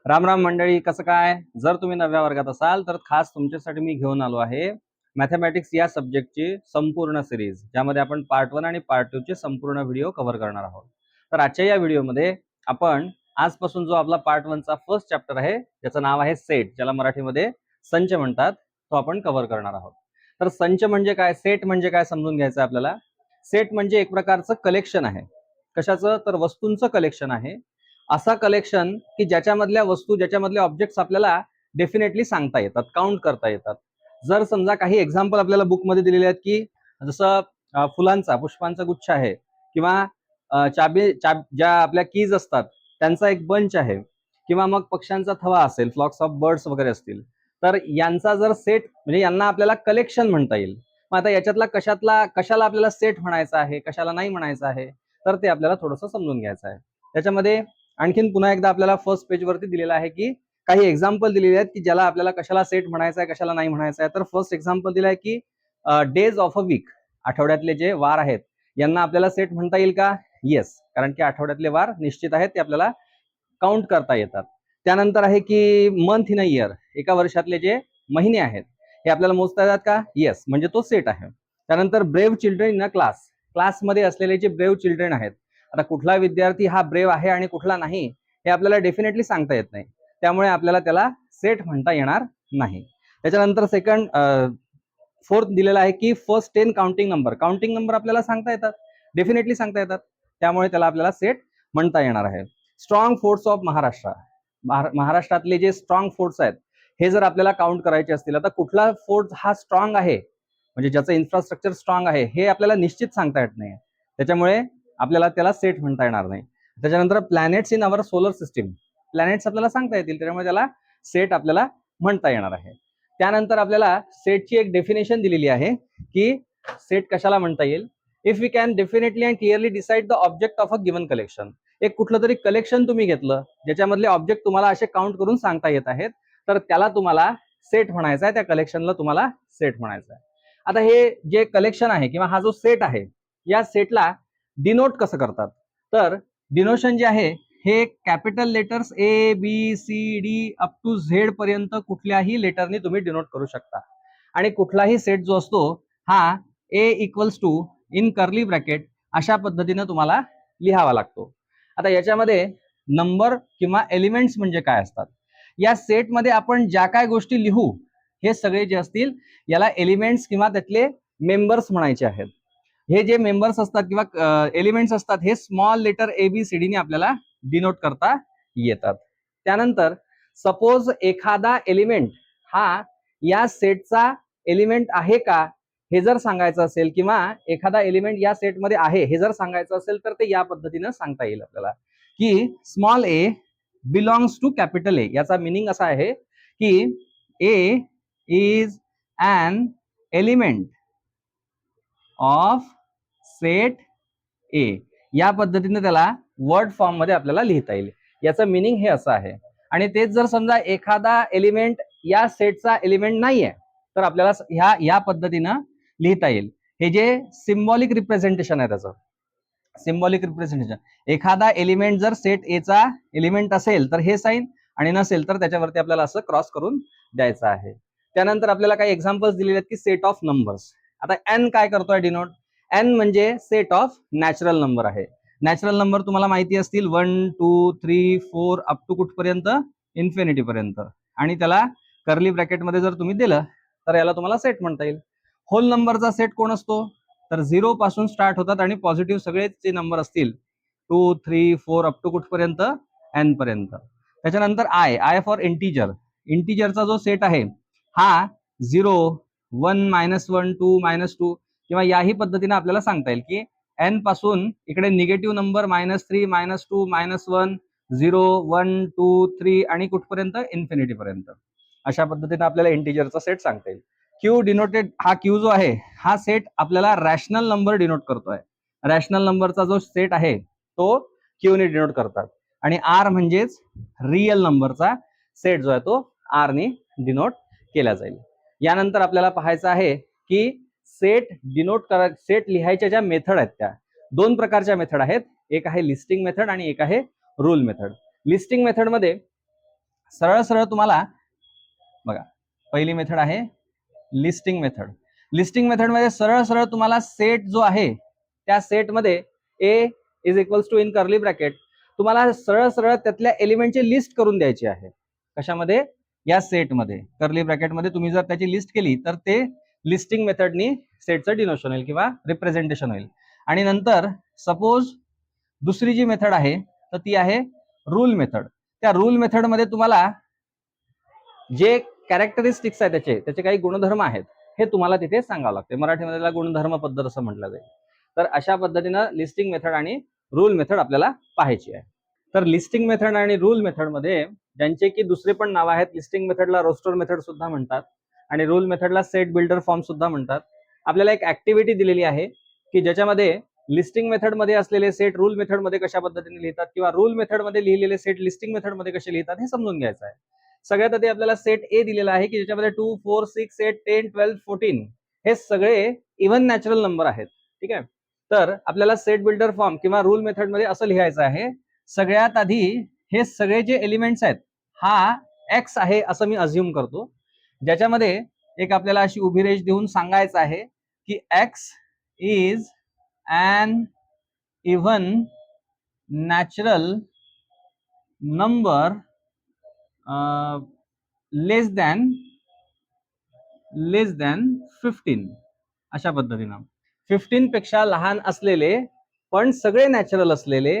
राम राम मंडळी, कसं काय? जर तुम्ही नवव्या वर्गात असाल तर खास तुमच्यासाठी मी घेऊन आलो आहे मॅथमॅटिक्स या सब्जेक्टची संपूर्ण सिरीज, ज्यामध्ये आपण पार्ट 1 आणि पार्ट 2 चे संपूर्ण व्हिडिओ कव्हर करणार आहोत. तर आजच्या या व्हिडिओमध्ये आपण आजपासून जो आपला पार्ट 1 चा फर्स्ट चॅप्टर आहे, ज्याचं नाव आहे सेट, ज्याला मराठीमध्ये संच म्हणतात, तो आपण कव्हर करणार आहोत. तर संच म्हणजे काय, सेट म्हणजे काय समजून घ्यायचं आपल्याला. सेट म्हणजे एक प्रकारचं कलेक्शन आहे. कशाचं? तर वस्तूंचं कलेक्शन आहे. असा कलेक्शन की ज्याच्यामधल्या वस्तू, ज्याच्यामधले ऑब्जेक्ट्स आपल्याला डेफिनेटली सांगता येतात, काउंट करता येतात. जर समजा काही एक्झाम्पल आपल्याला बुकमध्ये दिलेले आहेत की जसं फुलांचा, पुष्पांचा गुच्छ आहे, किंवा ज्या आपल्या कीज असतात त्यांचा एक बंच आहे, किंवा मग पक्ष्यांचा थवा असेल, फ्लॉक्स ऑफ बर्ड्स वगैरे असतील, तर यांचा जर सेट म्हणजे यांना आपल्याला कलेक्शन म्हणता येईल. मग आता याच्यातला कशाला आपल्याला सेट म्हणायचा आहे, कशाला नाही म्हणायचं आहे, तर ते आपल्याला थोडंसं समजून घ्यायचं आहे. त्याच्यामध्ये आणखीन पुन्हा एकदा आपल्याला फर्स्ट पेज वरती दिलेला आहे की काही एक्झाम्पल दिलेले आहेत की ज्याला आपल्याला कशाला सेट म्हणायचं आहे, कशाला नाही म्हणायचं आहे. तर फर्स्ट एक्झाम्पल दिलं आहे की डेज ऑफ अ वीक, आठवड्यातले जे वार आहेत यांना आपल्याला सेट म्हणता येईल का? येस, कारण की आठवड्यातले वार निश्चित आहेत, ते आपल्याला काउंट करता येतात. त्यानंतर आहे की मंथ इन अ इयर, एका वर्षातले जे महिने आहेत हे आपल्याला मोजता येतात का? येस, म्हणजे तो सेट आहे. त्यानंतर brave children in a class, क्लासमध्ये असलेले जे ब्रेव्ह चिल्ड्रन आहेत, आता कुठला विद्यार्थी हा ब्रेव्ह आहे आणि कुठला नाही हे आपल्याला डेफिनेटली सांगता येत नाही, त्यामुळे आपल्याला त्याला सेट म्हणता येणार नाही. त्याच्यानंतर फोर्थ दिलेला आहे की फर्स्ट 10 काउंटिंग नंबर आपल्याला सांगता येतात, डेफिनेटली सांगता येतात, त्यामुळे त्याला आपल्याला सेट म्हणता येणार आहे. स्ट्रॉंग फोर्ट्स ऑफ महाराष्ट्र, महाराष्ट्रातले जे स्ट्रॉंग फोर्ट्स आहेत हे जर आपल्याला काउंट करायचे असतील, आता कुठला फोर्ट हा स्ट्रॉंग आहे म्हणजे ज्याचं इन्फ्रास्ट्रक्चर स्ट्रॉंग आहे हे आपल्याला निश्चित सांगता येत नाही, त्याच्यामुळे आपल्याला त्याला सेट म्हणता येणार नाही. त्याच्यानंतर planets in our solar system, planets आपल्याला सांगता येतील, त्यामुळे त्याला सेट आपल्याला म्हणता येणार आहे. त्यानंतर आपल्याला सेटची एक डेफिनेशन दिलेली आहे की सेट कशाला म्हणता येईल. If we can definitely and clearly decide the object of a given collection, एक कुठलं तरी कलेक्शन तुम्ही घेतलं ज्याच्यामधले ऑब्जेक्ट तुम्हाला असे काउंट करून सांगता येत आहेत, तर त्याला तुम्हाला सेट म्हणायचं आहे, त्या कलेक्शनला तुम्हाला सेट म्हणायचं आहे. आता हे जे कलेक्शन आहे किंवा हा जो सेट आहे, या सेटला डिनोट कसं करतात, तर डिनोशन जे आहे हे capital letters A B C D up to Z पर्यंत कुठल्याही लेटरनी तुम्ही डिनोट करू शकता. आणि कुठलाही सेट जो असतो हा A equals to in curly bracket अशा पद्धतीने तुम्हाला लिहावा लागतो. आता याच्यामध्ये नंबर किंवा एलिमेंट्स म्हणजे काय असतात, या सेटमध्ये आपण ज्या काय गोष्टी लिहू हे सगळे जे असतील याला एलिमेंट्स किंवा त्यातले मेंबर्स म्हणायचे आहेत. हे जे मेंबर्स असतात किंवा एलिमेंट्स असतात हे स्मॉल लेटर ABCD ने आपल्याला डिनोट करता येतात. त्यानंतर सपोज एखादा एलिमेंट हा या सेटचा एलिमेंट आहे का हे जर सांगायचं असेल, किंवा एखादा एलिमेंट या सेटमध्ये आहे हे जर सांगायचं असेल, तर ते या पद्धतीने सांगता येईल आपल्याला की small A belongs to capital A. याचा मिनिंग असा आहे की A is an element of set A, या पद्धतीने त्याला वर्ड फॉर्म मध्ये आपल्याला लिहिता येईल. याचं मिनिंग हे असं आहे. आणि तेच जर समजा एखादा एलिमेंट या सेटचा एलिमेंट नाहीये, तर आपल्याला या पद्धतीनं लिहिता येईल. हे जे सिम्बॉलिक रिप्रेझेंटेशन आहे त्याचं, सिम्बॉलिक रिप्रेझेंटेशन, एखादा एलिमेंट जर सेट ए चा एलिमेंट असेल तर हे साइन, आणि नसेल तर त्याच्यावरती आपल्याला असं क्रॉस करून द्यायचं आहे. त्यानंतर आपल्याला काही एक्झाम्पल्स दिलेले आहेत की सेट ऑफ नंबर्स. आता एन काय करतोय डिनोट, एन म्हणजे सेट ऑफ नॅचरल नंबर आहे. नॅचरल नंबर तुम्हाला माहिती असतील 1 2 3 4 अप टू कुठपर्यंत, इन्फिनिटी पर्यंत, आणि त्याला कर्ली ब्रॅकेट मध्ये जर तुम्ही दिलं तर याला तुम्हाला सेट म्हणता येईल. होल नंबरचा सेट कोण असतो, तर 0 पासून स्टार्ट होतात आणि पॉझिटिव्ह सगळेच जे नंबर असतील 2 3 4 अप टू कुठपर्यंत, एन पर्यंत. त्याच्यानंतर आय फॉर इंटीजर, इंटीजरचा जो सेट आहे हा 0 1 -1 2 -2 किंवा याही पद्धतीने आपल्याला सांगता येईल की एन पासून इकडे निगेटिव्ह नंबर -3 -2 -1 0 1 2 3 आणि कुठपर्यंत, इन्फिनिटी पर्यंत. अशा पद्धतीने आपल्याला इंटीजरचा सेट सांगता येईल. क्यू डिनोटेड, हा क्यू जो आहे हा सेट आपल्याला रॅशनल नंबर डिनोट करतोय. रॅशनल नंबरचा जो सेट आहे तो क्यू ने डिनोट करतात. आणि आर म्हणजेच रिअल नंबरचा सेट जो आहे तो आर ने डिनोट केला जाईल. यानंतर आपल्याला पाहायचं आहे की सेट लिहायच्या ज्या मेथड आहेत त्या दोन प्रकारच्या मेथड आहेत. एक आहे लिस्टिंग मेथड आणि एक आहे रूल मेथड. लिस्टिंग मेथड मध्ये सरळ सरळ तुम्हाला बघा, पहिली मेथड आहे लिस्टिंग मेथड. लिस्टिंग मेथड मध्ये सरळ सरळ तुम्हाला सेट जो आहे त्या सेटमध्ये A is equals to in curly bracket तुम्हाला सरळ सरळ त्यातल्या एलिमेंटची लिस्ट करून द्यायची आहे. कशामध्ये? या सेटमध्ये. कर्ली ब्रॅकेटमध्ये तुम्ही जर त्याची लिस्ट केली तर ते लिस्टिंग मेथडनी सेटचं डिनोशन होईल किंवा रिप्रेझेंटेशन होईल. आणि नंतर सपोज दुसरी जी मेथड आहे तर ती आहे रूल मेथड. त्या रूल मेथडमध्ये तुम्हाला जे कॅरेक्टरिस्टिक्स आहे त्याचे काही गुणधर्म आहेत हे तुम्हाला तिथे सांगावं लागते. मराठीमध्ये त्याला गुणधर्म पद्धत असं म्हटलं जाईल. तर अशा पद्धतीनं लिस्टिंग मेथड आणि रूल मेथड आपल्याला पाहायची आहे. तर लिस्टिंग मेथड आणि रूल मेथड मध्ये ज्यांचे की दुसरे पण नाव आहेत. लिस्टिंग मेथडला रोस्टर मेथड सुद्धा म्हणतात आणि रूल मेथडला सेट बिल्डर फॉर्म सुद्धा म्हणतात. आपल्याला एक ऍक्टिव्हिटी दिलेली आहे की ज्याच्यामध्ये लिस्टिंग मेथड मध्ये असलेले सेट रूल मेथड मध्ये कशा पद्धतीने लिहितात किंवा रूल मेथड मध्ये लिहिलेले सेट लिस्टिंग मेथड मध्ये कसे लिहितात हे समजून घ्यायचं आहे. सगळ्यात आधी आपल्याला सेट ए दिलेला आहे की ज्याच्यामध्ये 2, 4, 6, 8, 10, 12, 14 हे सगळे इव्हन नॅचरल नंबर आहेत. ठीक आहे. तर आपल्याला सेट बिल्डर फॉर्म किंवा रूल मेथड मध्ये असं लिहायचं आहे, सगळ्यात आधी हे सगळे जे एलिमेंट्स आहेत हा एक्स आहे असं मी अज्युम करतो, ज्याच्यामध्ये एक आपल्याला अशी उभी रेष देऊन सांगायचं आहे की X is an even natural number less than 15. अशा पद्धतीनं 15 पेक्षा लहान असलेले पण सगळे नॅचरल असलेले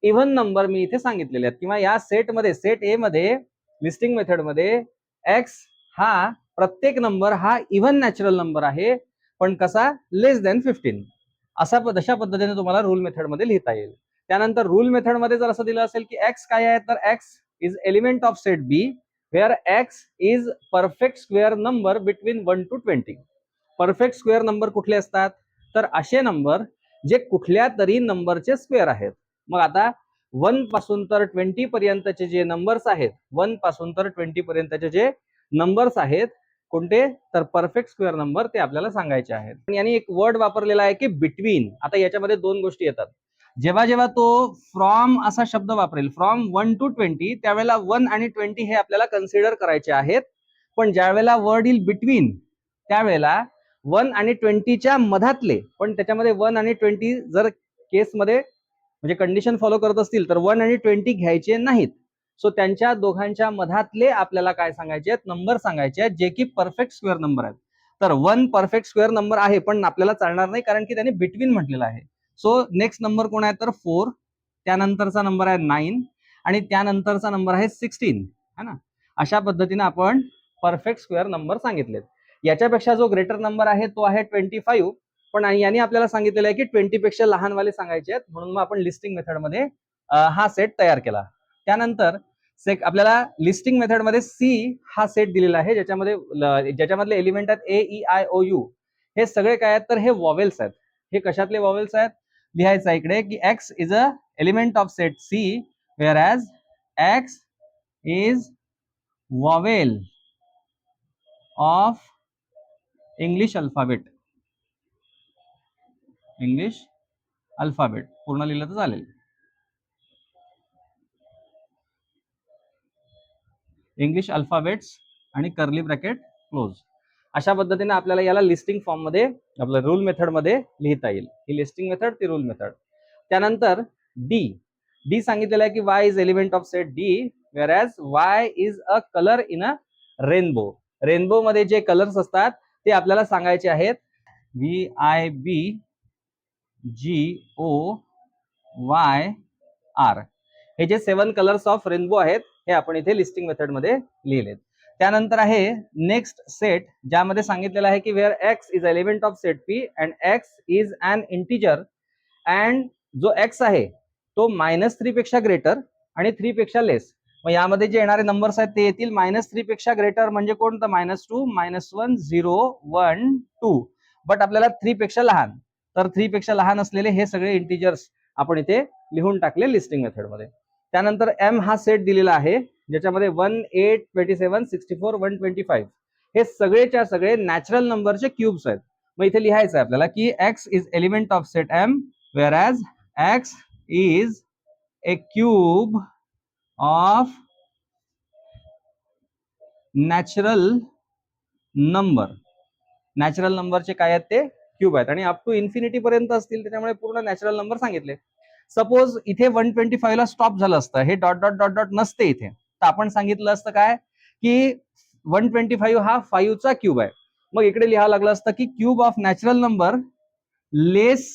इव्हन नंबर मी इथे सांगितलेले आहेत. किंवा या सेटमध्ये सेट ए मध्ये लिस्टिंग मेथड मध्ये एक्स हा प्रत्येक नंबर हा इव्हन नॅचरल नंबर आहे पण कसा? लेस दॅन 15. अशा पद्धतीने तुम्हाला रूल मेथड मध्ये लिहिता येईल. त्यानंतर रूल मेथड मध्ये जर असं दिलं असेल की एक्स काय आहे तर X is element of set B where X is perfect square number between 1 to 20. Perfect square number कुठले असतात तर असे नंबर जे कुठल्या तरी नंबरचे स्क्वेअर आहेत. मग आता 1 पासून तर 20 पर्यंतचे जे नंबर्स आहेत, 1 पासून तर 20 पर्यंतचे जे नंबर्स आहेत कोणते तर परफेक्ट स्क्वेअर नंबर ते आपल्याला सांगायचे आहेत. यांनी एक वर्ड वापरलेला आहे की बिटवीन. आता याच्यामध्ये दोन गोष्टी येतात. जेव्हा जेव्हा तो फ्रॉम असा शब्द वापरेल, फ्रॉम 1 to 20, त्यावेळेला 1 आणि 20 हे आपल्याला कन्सिडर करायचे आहेत. पण ज्या वेळेला वर्ड येईल बिटवीन त्यावेळेला 1 आणि 20च्या मधातले, पण त्याच्यामध्ये 1 आणि 20 जर केसमध्ये म्हणजे कंडिशन फॉलो करत असतील तर 1 आणि 20 घ्यायचे नाहीत. सो त्यांच्या दोघांच्या मधातले आपल्याला काय सांगायचे आहेत? नंबर सांगायचे आहेत जे की परफेक्ट स्क्वेअर नंबर आहेत. तर 1 परफेक्ट स्क्वेअर नंबर आहे पण आपल्याला चालणार नाही कारण की त्याने बिटवीन म्हटलेलं आहे. सो नेक्स्ट नंबर कोण आहे तर 4, त्यानंतरचा नंबर आहे 9 आणि त्यानंतरचा नंबर आहे 16 है ना. अशा पद्धतीने आपण परफेक्ट स्क्वेअर नंबर सांगितलेत. याच्यापेक्षा जो ग्रेटर नंबर आहे तो आहे 25, पण यांनी आपल्याला सांगितलेलं आहे की 20 पेक्षा लहानवाले सांगायचे आहेत, म्हणून मग आपण लिस्टिंग मेथड मध्ये हा सेट तयार केला. त्यानंतर आपल्याला लिस्टिंग मेथड मध्ये सी हा सेट दिलेला आहे ज्याच्यामधले एलिमेंट आहेत ए ई आय ओ यू. हे सगळे काय आहेत तर हे वॉवेल्स आहेत. हे कशातले वॉवेल्स आहेत लिहायचं इकडे की X is a element of set C where as X is vowel of English alphabet. English alphabet पूर्ण लिहिलं तर चालेल. इंग्लिश अल्फाबेट्स आणि कर्ली ब्रॅकेट क्लोज. अशा पद्धतीने आपल्याला याला लिस्टिंग फॉर्म मध्ये आपल्या रूल मेथड मध्ये लिहिता येईल. ही लिस्टिंग मेथड ती रूल मेथड. त्यानंतर डी सांगितलेलं आहे की Y is element of set D wear as Y is a colour in a rainbow. Rainbow मध्ये जे कलर्स असतात ते आपल्याला सांगायचे आहेत. VIBGOYR हे जे 7 कलर्स ऑफ रेनबो आहेत हे आपण इथे लिस्टिंग मेथड मध्ये लिहिलेत. त्यानंतर आहे नेक्स्ट सेट ज्यामध्ये सांगितलेलं आहे की where X is element of set P and X is an integer and जो एक्स आहे तो -3 पेक्षा ग्रेटर आणि 3 पेक्षा लेस. मग यामध्ये जे येणारे नंबर्स आहेत ते येतील -3 पेक्षा ग्रेटर म्हणजे कोण तर -2, -1, 0, 1, 2. बट आपल्याला 3 पेक्षा लहान, तर 3 पेक्षा लहान असलेले हे सगळे इंटिजर्स आपण इथे लिहून टाकले लिस्टिंग मेथड मध्ये. त्यानंतर एम हा सेट दिलेला आहे ज्याच्यामध्ये 1, 8, 27, 64, 125 हे सगळेच्या सगळे नॅचरल नंबरचे क्यूब्स आहेत. मग इथे लिहायचं आहे आपल्याला की X is element of set M where as X is a cube of natural नंबरचे काय आहेत ते क्यूब आहेत आणि अप टू इन्फिनिटी पर्यंत असतील, त्याच्यामुळे पूर्ण नॅचरल नंबर सांगितले. सपोज इथे 125 ला स्टॉप झालं असतं, हे डॉट डॉट डॉट डॉट नसते इथे, तर आपण सांगितलं असतं काय की 125 हा 5 चा क्यूब आहे. मग इकडे लिहावं लागलं असतं की cube of natural number less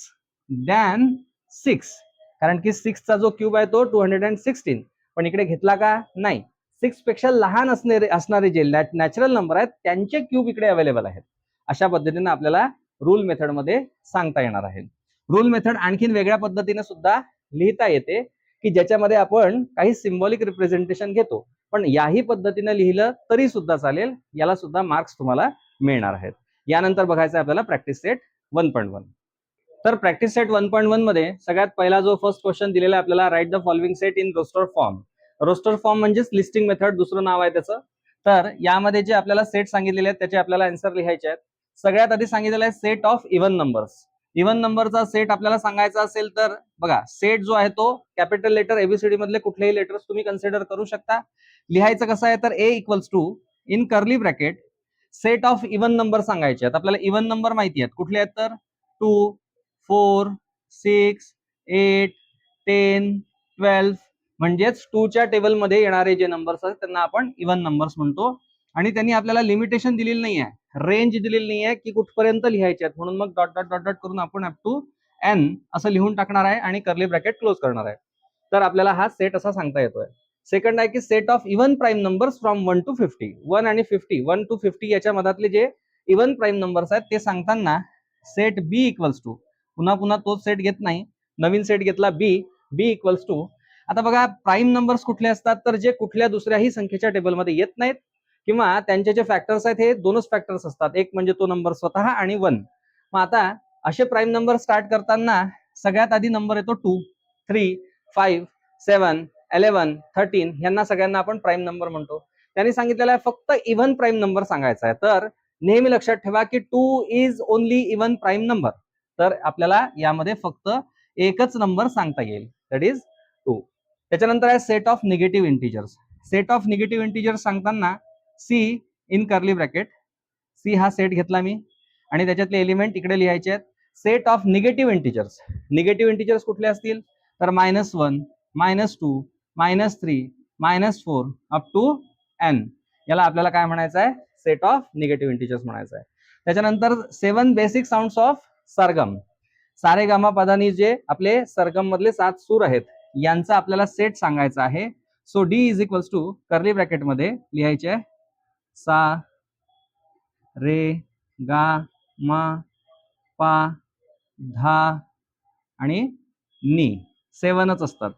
than 6, कारण की 6 चा जो क्यूब आहे तो 216, पण इकडे घेतला का नाही. 6 पेक्षा लहान असणारे जे नॅचरल नंबर आहेत त्यांचे क्यूब इकडे अवेलेबल आहेत. अशा पद्धतीने आपल्याला रूल मेथड मध्ये सांगता येणार आहे. रूल मेथड आणखीन वेगळ्या पद्धतीने सुद्धा लिहिता येते की ज्याच्यामध्ये आपण काही सिम्बॉलिक रिप्रेझेंटेशन घेतो, पण याही पद्धतीने लिहिलं तरी सुद्धा चालेल, याला सुद्धा मार्क्स तुम्हाला मिळणार आहेत. यानंतर बघायचं आपल्याला प्रॅक्टिस सेट 1.1. तर प्रॅक्टिस सेट 1.1 मध्ये सगळ्यात पहिला जो फर्स्ट क्वेश्चन दिलेला आहे आपल्याला, write the following set in roster form. Roster form म्हणजेच लिस्टिंग मेथड, दुसरं नाव आहे त्याचं. तर यामध्ये जे आपल्याला सेट सांगितलेले आहेत त्याचे आपल्याला आन्सर लिहायचे आहेत. सगळ्यात आधी सांगितलेलं आहे set of even numbers. Even नंबरचा सेट आपल्याला सांगायचा असेल तर बघा, सेट जो आहे तो कॅपिटल लेटर एबीसीडी मधले कुठलेही लेटर्स तुम्ही कन्सिडर करू शकता. लिहायचं कसं आहे तर A equals to in curly bracket set of even number सांगायचे आहेत. आपल्याला इव्हन नंबर माहिती आहेत, कुठले आहेत तर 2, 4, 6, 8, 10, 12, म्हणजेच 2 च्या टेबलमध्ये येणारे जे नंबर्स आहेत त्यांना आपण इव्हन नंबर्स म्हणतो. आणि त्यांनी आपल्याला लिमिटेशन दिलेली नाही आहे, रेंज दिलेली नाही आहे की कुठपर्यंत लिहायचे आहेत, म्हणून मग डॉट डॉट डॉट डॉट करून आपण अप टू एन असं लिहून टाकणार आहे आणि कर्ली ब्रॅकेट क्लोज करणार आहे. तर आपल्याला हा सेट असा सांगता येतोय. सेकंड आहे की set of even prime numbers from 1 to 50. 1 आणि 50, 1 to 50 याच्या मधातले जे इव्हन प्राईम नंबर्स आहेत ते सांगताना सेट बी इक्वल्स टू, पुन्हा पुन्हा तोच सेट घेत नाही, नवीन सेट घेतला बी इक्वल्स टू. आता बघा, प्राईम नंबर्स कुठले असतात तर जे कुठल्या दुसऱ्याही संख्येच्या टेबलमध्ये येत नाहीत किंवा त्यांचे जे फॅक्टर्स आहेत हे दोनच फॅक्टर्स असतात, एक म्हणजे तो नंबर स्वतः आणि 1. मग आता असे प्राईम नंबर स्टार्ट करताना सगळ्यात आधी नंबर येतो 2, 3, 5, 7, 11, 13, यांना सगळ्यांना आपण प्राईम नंबर म्हणतो. त्यांनी सांगितलेलं आहे फक्त इव्हन प्राईम नंबर सांगायचा आहे. तर नेहमी लक्षात ठेवा की 2 is only even prime number. तर आपल्याला यामध्ये फक्त एकच नंबर सांगता येईल, दॅट इज 2. त्याच्यानंतर आहे set of negative integers. Set of negative integers सांगताना C in curly bracket, C हा सेट घेतला मी आणि त्याच्यातले एलिमेंट इकडे लिहायचे आहेत. Set of negative integers, negative integers कुठले असतील तर -1, -2, -3, -4 अप टू n. याला आपल्याला काय म्हणायचं आहे, सेट ऑफ निगेटिव्ह इंटिजर्स म्हणायचं आहे. त्याच्यानंतर 7 बेसिक साऊंड्स ऑफ सरगम. सारे गामा पदानी जे आपले सरगम मधले 7 सूर आहेत यांचा आपल्याला सेट सांगायचा आहे. So D is equals to curly bracket मध्ये लिहायचे आहे सा, रे, गा, मा, पा, धा आणि नी. 7च असतात.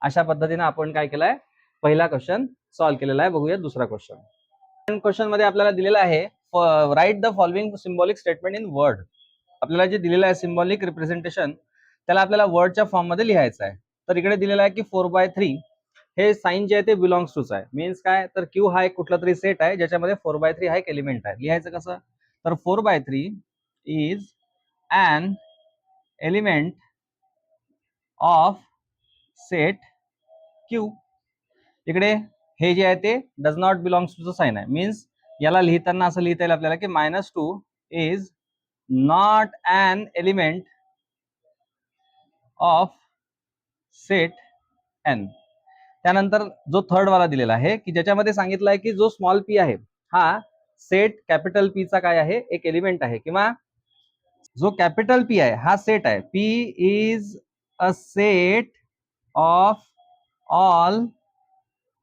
अशा पद्धतीने आपण काय केलंय, पहिला क्वेश्चन सॉल्व्ह केलेला आहे. बघूया दुसरा क्वेश्चन. क्वेश्चन मध्ये आपल्याला दिलेला आहे right the following symbolic statement in word. आपल्याला जे दिलेलं आहे सिम्बॉलिक रिप्रेझेंटेशन त्याला आपल्याला वर्डच्या फॉर्म मध्ये लिहायचं आहे. तर इकडे दिलेलं आहे की 4/3 हे साइन जे आहे ते बिलॉंग्स टूच आहे. मीन्स काय तर क्यू हा एक कुठला तरी सेट आहे ज्याच्यामध्ये 4/3 हा एक एलिमेंट आहे. लिहायचं कसं तर 4/3 is an element of set Q. इकडे हे जे आहे ते डज नॉट बिलॉंग्स टू चं साइन आहे. मीन्स याला लिहिताना असं लिहिता येईल आपल्याला की -2 is not an element of set n. त्यानंतर जो थर्ड वाला दिलेला आहे की ज्याच्यामध्ये सांगितलं आहे की जो स्मॉल पी आहे हा सेट कॅपिटल पी चा काय आहे, एक एलिमेंट आहे, किंवा जो कॅपिटल पी आहे हा सेट आहे. P is a set of all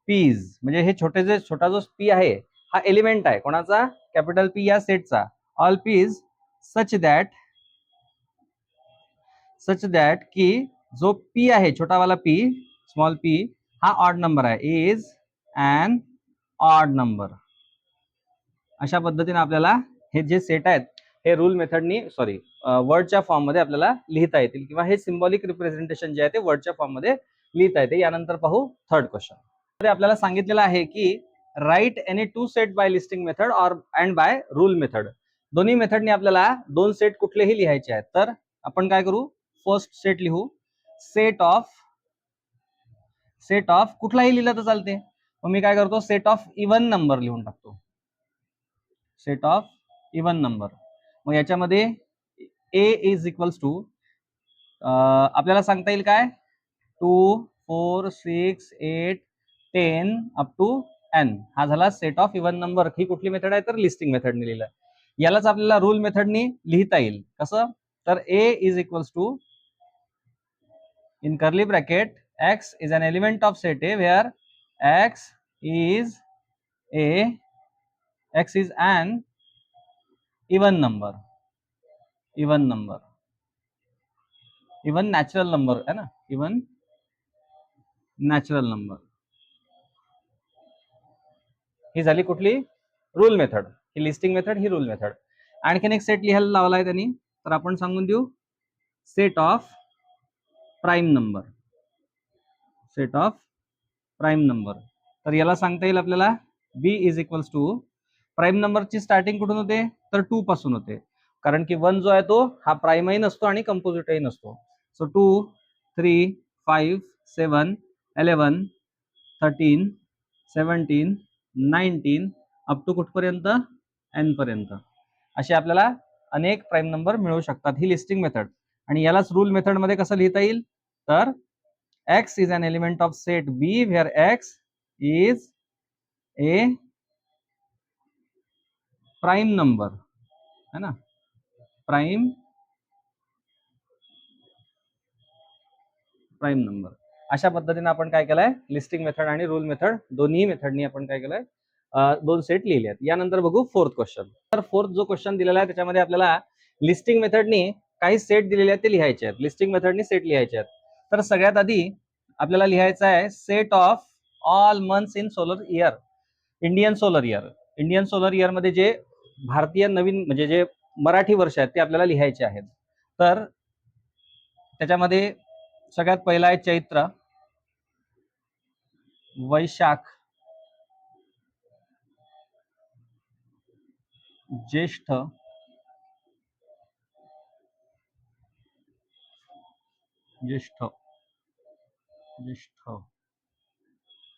Ps, म्हणजे हे छोटा जो पी आहे हा एलिमेंट आहे कोणाचा, कॅपिटल पी या सेटचा. ऑल पीज सच दॅट की जो पी आहे छोटावाला पी, स्मॉल पी हा ऑड नंबर आहे, इज अन ऑड नंबर. अशा पद्धतीने आपल्याला हे जे सेट आहेत हे रूल मेथडनी वर्डच्या फॉर्म मध्ये आपल्याला लिहिता येतील, किंवा हे सिम्बॉलिक रिप्रेझेंटेशन जे आहे ते वर्डच्या फॉर्म मध्ये लिहिता येते. यानंतर पाहू थर्ड क्वेश्चन. तर आपल्याला सांगितलेलं आहे की write any 2 set by listing method और अँड बाय रूल मेथड. दोन्ही मेथडने आपल्याला 2 सेट कुठलेही लिहायचे आहेत. तर आपण काय करू, फर्स्ट सेट लिहू, सेट ऑफ कुठलाही लिहिलं तर चालते. मग मी काय करतो, सेट ऑफ इव्हन नंबर लिहून टाकतो. Set of even number. मग याच्यामध्ये ए इज इक्वल्स टू आपल्याला सांगता येईल काय 2 4 6 8 10 अप टू एन. हा झाला सेट ऑफ इवन नंबर. ही कुठली मेथड आहे तर लिस्टिंग मेथडने लिहिलं. यालाच आपल्याला रूल मेथडनी लिहिता येईल. कसं तर A is equals to in curly bracket x is an element of set A where x is an even number, even natural number है ना, even natural number. ही झाली कुठली रूल मेथड, ही लिस्टिंग मेथड, ही rule method. आणखीन एक set लिहायला लावलाय त्यांनी, तर आपण सांगून देऊ set of prime number, set of prime number. तर याला सांगता येईल आपल्याला बी इज इक्वल्स टू प्राइम नंबरची स्टार्टिंग कुठून होते तर 2 पासून होते, कारण की 1 जो आहे तो हा प्राइमही नसतो आणि कंपोजिटही नसतो. सो 2 3 5 7 11 13 17 19 अप टू कुठपर्यंत एन पर्यंत असे आपल्याला अनेक प्राइम नंबर मिळू शकतात. ही लिस्टिंग मेथड. आणि यालाच रूल मेथड मध्ये कसं लिहिता येईल तर x is an element of set B where x is a prime number है ना, प्राइम नंबर. अशा पद्धतीने आपण काय केलंय लिस्टिंग मेथड आणि रूल मेथड दोन्ही मेथडनी आपण काय केलंय दोन सेट लिहिले आहेत. यानंतर बघू फोर्थ क्वेश्चन. तर फोर्थ जो क्वेश्चन दिलेला आहे त्याच्यामध्ये आपल्याला लिस्टिंग मेथडनी काही सेट दिलेले आहेत ते लिहायचे आहेत. लिस्टिंग मेथडनी सेट लिहायचे आहेत. तर सगळ्यात आधी आपल्याला लिहायचं आहे set of all months in solar year, Indian solar year. Indian solar year मध्ये जे भारतीय नवीन म्हणजे जे मराठी वर्ष आहेत ते आपल्याला लिहायचे आहेत. तर त्याच्यामध्ये सगळ्यात पहिला आहे चैत्र, वैशाख, ज्येष्ठ, ज्येष्ठ ज्येष्ठ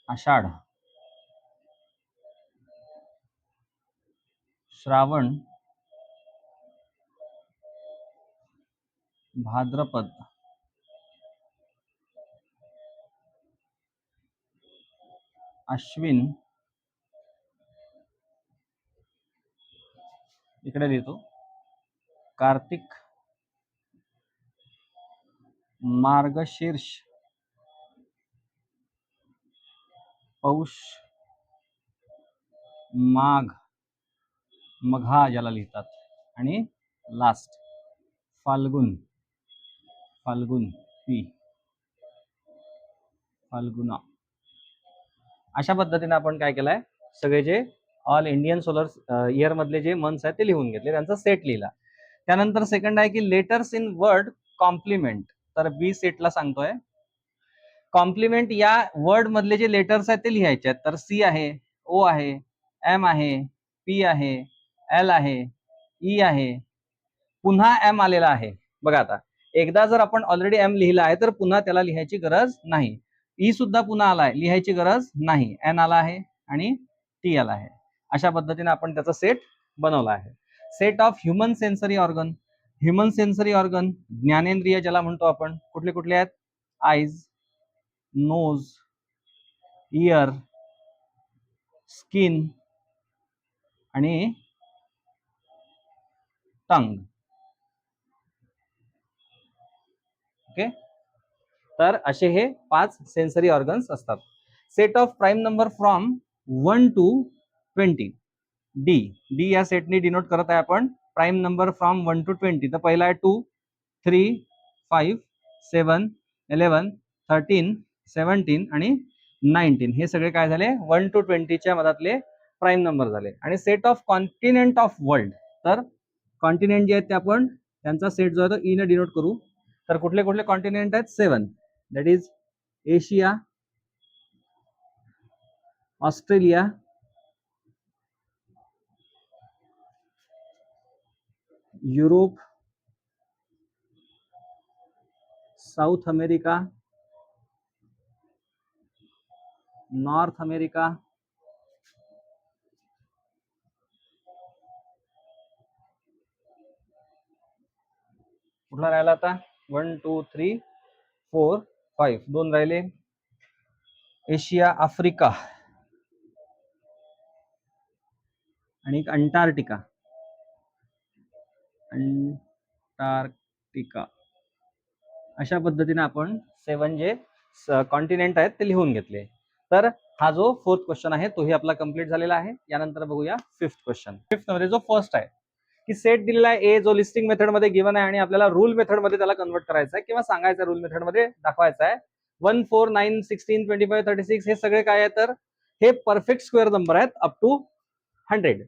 आषाढ, श्रावण, भाद्रपद, अश्विन, इकडे लिहितो कार्तिक, मार्गशीर्ष, पौष, माघ, मघा ज्याला लिहितात, आणि लास्ट फाल्गुन, फाल्गुन पी, फाल्गुना. अशा पद्धतीने आपण काय केलंय सगळे जे ऑल इंडियन सोलर इयर मधले जे मंथ्स आहेत ते लिहून घेतले, त्यांचा सेट लिहिला. त्यानंतर सेकंड आहे की लेटर्स इन वर्ड कॉम्प्लिमेंट. तर बी सेटला सांगतोय कॉम्प्लिमेंट या वर्ड मधले जे लेटर्स आहेत ते लिहायचे आहेत. तर सी आहे, ओ आहे, एम आहे, पी आहे, एल आहे, ई आहे, पुन्हा एम आलेला आहे. बघा आता एकदा जर आपण ऑलरेडी एम लिहिला आहे तर पुन्हा त्याला लिहायची गरज नाही. ई सुद्धा पुन्हा आलाय, लिहायची गरज नाही. एन आला आहे आणि टी आला आहे. अशा पद्धतीने आपण त्याचा सेट बनवला आहे. Set of human sensory organ. Human sensory organ ज्ञानेंद्रिय ज्याला म्हणतो आपण, कुठले कुठले आहेत आईज, नोज, इयर, स्किन आणि टंग. ओके, तर असे हे 5 सेन्सरी ऑर्गन्स असतात. Set of prime number from 1 to 20. D, D या सेटने डिनोट करत आहे आपण प्राइम नंबर फ्रॉम 1 टू 20. तर पहिला आहे 2 3 5 7 11 13 17 आणि 19. हे सगळे काय झाले 1 टू 20 च्या मधातले प्राइम नंबर झाले. आणि set of continent of world. तर कॉन्टिनेंट जे आहेत ते आपण त्यांचा सेट जो आहे तो ई ने डिनोट करू. तर कुठले कुठले कॉन्टिनेंट आहेत 7. That is Asia, Australia, Europe, south America, north America, कुठला राहिला आता 1 2 3 4 5 दोन राहिले. एशिया, आफ्रिका आणि एक अंटार्क्टिका. अंटार्क्टिका अशा पद्धतीने आपण 7 जे कॉन्टिनेंट आहेत ते लिहून घेतले. तर हा जो 4th क्वेश्चन आहे तोही आपला कंप्लीट झालेला आहे. यानंतर बघूया 5th क्वेश्चन. 5th मध्ये जो फर्स्ट आहे की सेट दिलेला आहे ए, जो लिस्टिंग मेथड मध्ये गिवन आहे आणि आपल्याला रूल मेथड मध्ये त्याला कन्वर्ट करायचा आहे किंवा सांगायचं रूल मेथड मध्ये दाखवायचा आहे. 1 4 9 16 25 36 हे सगळे काय आहे तर हे परफेक्ट स्क्वेअर नंबर आहेत अप टू 100.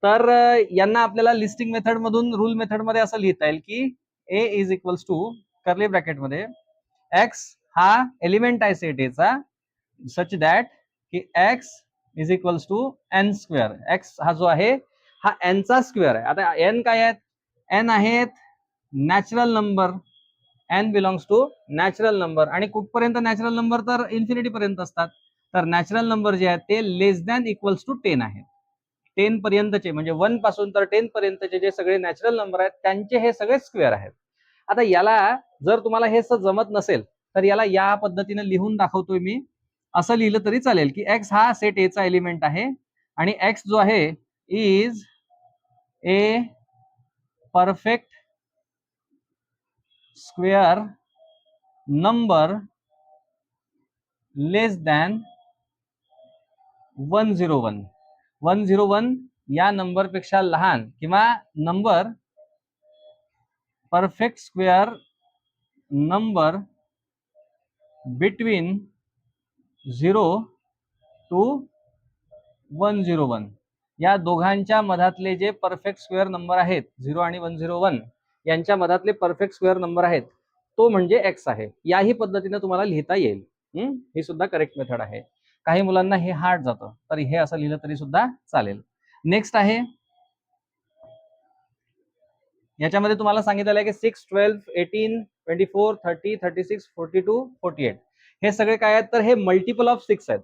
तर यांना आपल्याला लिस्टिंग मेथड मधून रूल मेथड मध्ये असं लिहिता येईल की A is equals to curly bracket मध्ये एक्स हा एलिमेंट आहे सेट एचा सच दॅट की X is equals to N square. X हा जो आहे हा एन चा स्क्वेअर आहे. आता एन काय आहेत? एन आहेत natural number. N belongs to natural number आणि कुठपर्यंत नॅचरल नंबर तर इन्फिनिटी पर्यंत असतात. तर नॅचरल नंबर जे आहेत ते लेस दॅन इक्वल्स टू 10 आहेत. 10 पर्यंतचे म्हणजे 1 पासून तर 10 पर्यंतचे जे सगळे नॅचरल नंबर आहेत त्यांचे हे सगळे स्क्वेअर आहेत. आता याला जर तुम्हाला हे जमत नसेल तर याला या पद्धतीने लिहून दाखवतोय मी. असं लिहिलं तरी चालेल की एक्स हा सेट ए चा एलिमेंट आहे आणि एक्स जो आहे is a perfect square number less than 101. 101 या नंबर पेक्षा लहान किंवा number perfect square number between 0 to 101 या दोघांच्या मधातले जे परफेक्ट स्क्वेअर नंबर आहेत 0 आणि 101 यांच्या मधातले परफेक्ट स्क्वेअर नंबर आहेत तो म्हणजे एक्स आहे. याही पद्धतीने तुम्हाला लिहिता येईल. ही सुद्धा करेक्ट मेथड आहे. काही मुलांना हे हार्ड जातं तर हे असं लिहिलं तरी सुद्धा चालेल. नेक्स्ट आहे याच्यामध्ये तुम्हाला सांगितलेलं आहे की 6 12 18 24 30 36 42 48 हे सगळे काय आहेत तर हे मल्टिपल ऑफ 6 आहेत.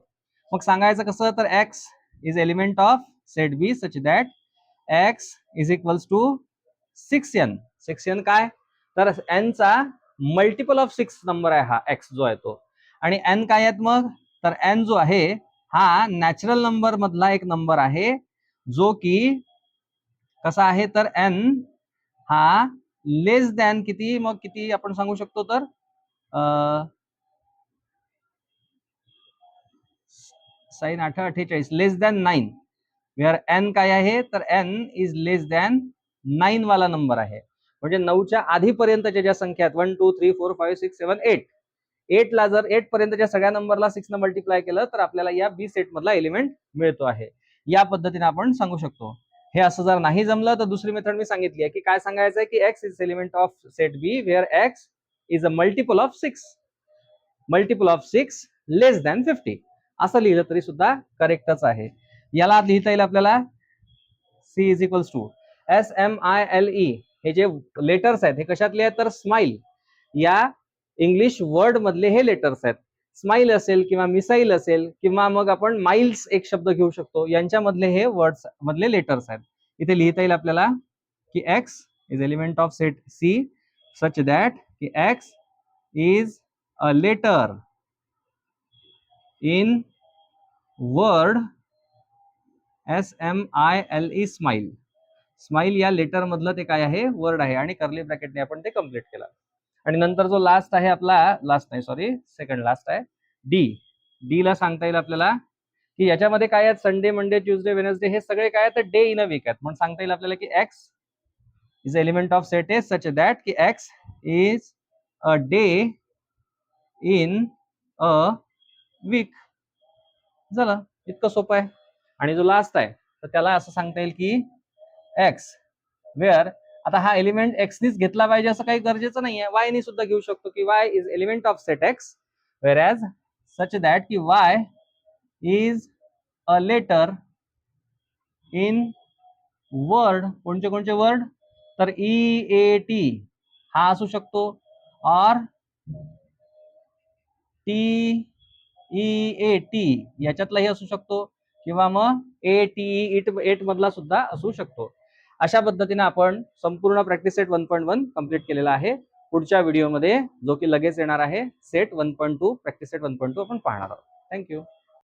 मग सांगायचं कसं तर X is element of set B such that X is equals to 6n. 6n काय तर n चा मल्टिपल ऑफ 6 नंबर आहे हा एक्स जो आहे तो. आणि n काय आहेत मग तर n जो आहे हा नॅचरल नंबर मधला एक नंबर आहे जो की कसा आहे तर n हा लेस दॅन किती मग किती आपण सांगू शकतो तर साइन 48 लेस दॅन 9 वेअर एन काय आहे तर एन इज लेस दॅन 9 वाला नंबर आहे. म्हणजे 9च्या आधीपर्यंतच्या ज्या संख्या आहेत 1 2 3 4 5 6 7 8 8 ला जर 8 पर्यंतच्या सगळ्या नंबरला 6 न मल्टिप्लाय केलं तर आपल्याला या बी सेट मधला एलिमेंट मिळतो आहे. या पद्धतीने आपण सांगू शकतो. हे असं जर नाही जमलं तर दुसरी मेथड मी सांगितली आहे की काय सांगायचं आहे की X is element of set B where X is a multiple of 6 less than 50 असं लिहिलं तरी सुद्धा करेक्टच आहे. याला लिहिता येईल आपल्याला C is equals to SMILE हे जे लेटर्स आहेत हे कशातले आहेत तर स्माइल या इंग्लिश वर्ड मधले हे लेटर्स आहेत. स्माइल असेल किंवा मिसाईल असेल किंवा मग आपण माइल्स एक शब्द घेऊ शकतो यांच्या मधले हे वर्ड्स मधले लेटर्स आहेत. इथे लिहिता येईल आपल्याला की X is element of set C such that की X is a letter in word SMILE smile. Smile या लेटर मधलं ते काय आहे वर्ड आहे आणि कर्ली ब्रॅकेटने आपण ते कम्प्लीट केलं. आणि नंतर जो लास्ट आहे आपला लास्ट नाही सॉरी सेकंड लास्ट आहे डी. डी ला सांगता येईल आपल्याला की याच्यामध्ये काय आहेत संडे मंडे ट्युजडे वेनसडे हे सगळे काय आहेत डे इन अ वीक आहेत. म्हणून सांगता येईल आपल्याला की X is element of set is such that की X is a day in a week. झालं इतकं सोपं आहे. आणि जो लास्ट आहे तर त्याला असं सांगता येईल की एक्स वेअर आता हा एलिमेंट एक्सनीच घेतला पाहिजे असं काही गरजेचं नाहीये. वाय नी सुद्धा घेऊ शकतो की Y is element of set X whereas such that की Y is a letter in word. कोणते कोणते वर्ड तर EAT हा असू शकतो और TEAT याच्यातलाही असू शकतो किंवा मग ATE 8 मधला सुद्धा असू शकतो. अशा पद्धतीने आपण संपूर्ण प्रॅक्टिस सेट 1.1 कंप्लीट केलेला आहे. पुढच्या व्हिडिओमध्ये जो की लगेच येणार आहे सेट 1.2 प्रॅक्टिस सेट 1.2 आपण पाहणार आहोत. थँक्यू.